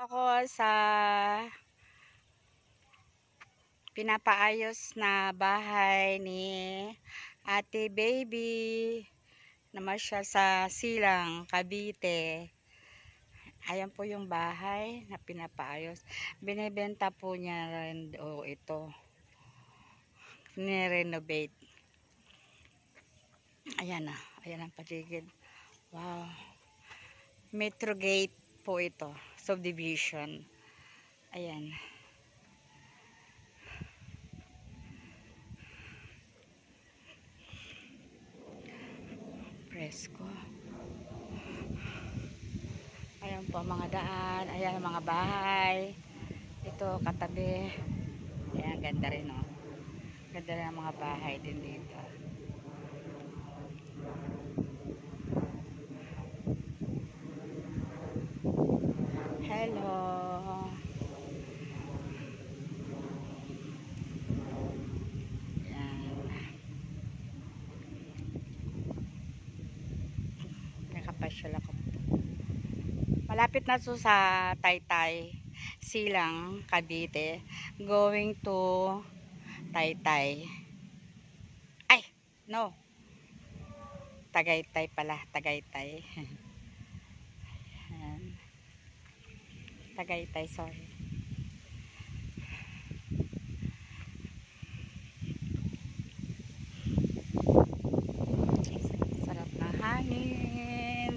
Ako sa pinapaayos na bahay ni Ate Baby naman siya sa Silang, Cavite. Ayan po yung bahay na pinapaayos. Binibenta po niya rin ito. Ni-renovate. Ayan na. Ayan ang paligid. Wow. Metro Gate po ito. Subdivision. Ayan. Presko. Ayan po mga daan. Ayan ang mga bahay. Ito katabi. Ayan, ganda rin oh. Ganda rin ang mga bahay din dito. Hello. Ayan. Nakapasyal ako. Malapit na to sa Taytay, Silang, Cavite. Going to Taytay. Ay, no. Tagaytay pala, Tagaytay. Ayan. Tagaytay, sorry. Sarap na hangin.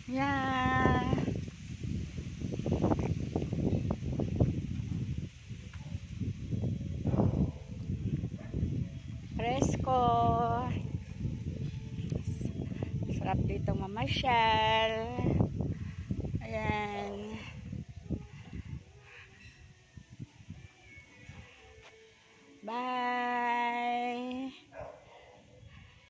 Yeah. Presko. Sarap dito mamasyal. Ayan. Bye.